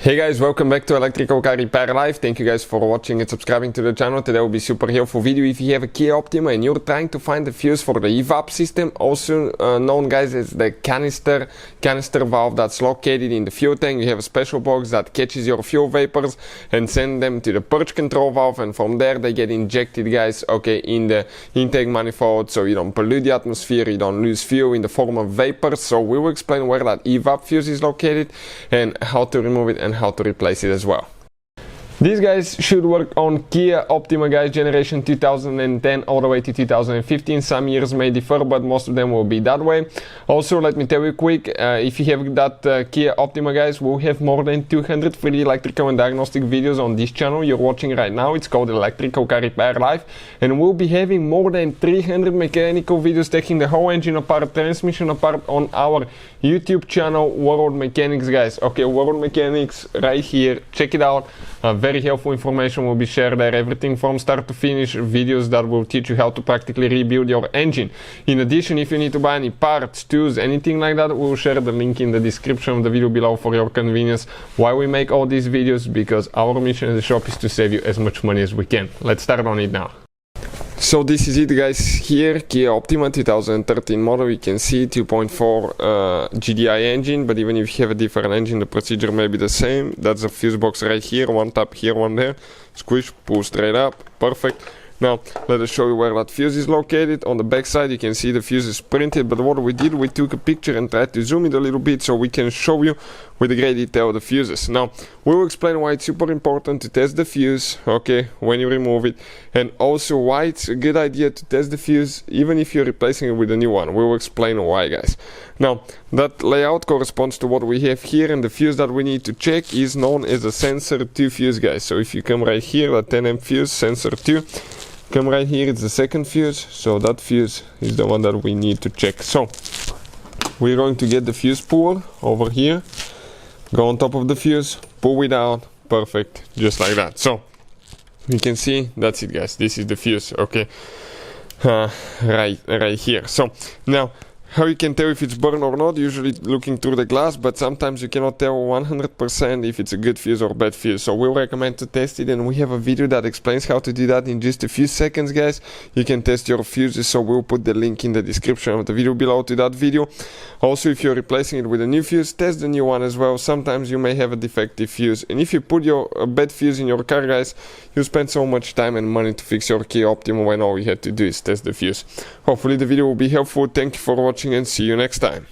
Hey guys, welcome back to Electrical Car Repair Live. Thank you guys for watching and subscribing to the channel. Today will be super helpful video if you have a Kia Optima and you're trying to find the fuse for the evap system, also known guys as the canister valve that's located in the fuel tank. You have a special box that catches your fuel vapors and send them to the purge control valve, and from there they get injected guys, okay, in the intake manifold, so you don't pollute the atmosphere, you don't lose fuel in the form of vapors. So we will explain where that evap fuse is located and how to remove it and how to replace it as well. These guys should work on Kia Optima guys, generation 2010 all the way to 2015. Some years may differ, but most of them will be that way. Also, let me tell you quick, if you have that Kia Optima guys, we'll have more than 200 free electrical and diagnostic videos on this channel you're watching right now. It's called Electrical Car Repair Live, and we'll be having more than 300 mechanical videos taking the whole engine apart, transmission apart on our YouTube channel, World Mechanics guys. Okay, World Mechanics right here, check it out. Very helpful information will be shared there, everything from start to finish, videos that will teach you how to practically rebuild your engine. In addition, if you need to buy any parts, tools, anything like that, we'll share the link in the description of the video below for your convenience. Why we make all these videos? Because our mission as a shop is to save you as much money as we can. Let's start on it now. So this is it guys, here Kia Optima 2013 model. You can see 2.4 GDI engine, but even if you have a different engine the procedure may be the same. That's a fuse box right here, one tap here, one there, squish, pull straight up, perfect. Now let us show you where that fuse is located. On the back side you can see the fuse is printed, but what we did, we took a picture and tried to zoom it a little bit so we can show you with great detail the fuses. Now we will explain why it's super important to test the fuse, okay, when you remove it, and also why it's a good idea to test the fuse even if you're replacing it with a new one. We will explain why guys. Now that layout corresponds to what we have here, and the fuse that we need to check is known as a sensor 2 fuse guys. So if you come right here, that 10 amp fuse, sensor 2, come right here, it's the second fuse, so that fuse is the one that we need to check. So we're going to get the fuse puller over here, go on top of the fuse, pull it out, perfect, just like that. So you can see that's it guys, this is the fuse, okay, right here. So now how you can tell if it's burned or not? Usually looking through the glass, but sometimes you cannot tell 100% if it's a good fuse or bad fuse. So we'll recommend to test it, and we have a video that explains how to do that in just a few seconds guys. You can test your fuses, so we'll put the link in the description of the video below to that video. Also, if you're replacing it with a new fuse, test the new one as well. Sometimes you may have a defective fuse, and if you put a bad fuse in your car guys, you spend so much time and money to fix your Kia Optima when all you have to do is test the fuse. Hopefully the video will be helpful. Thank you for watching and see you next time.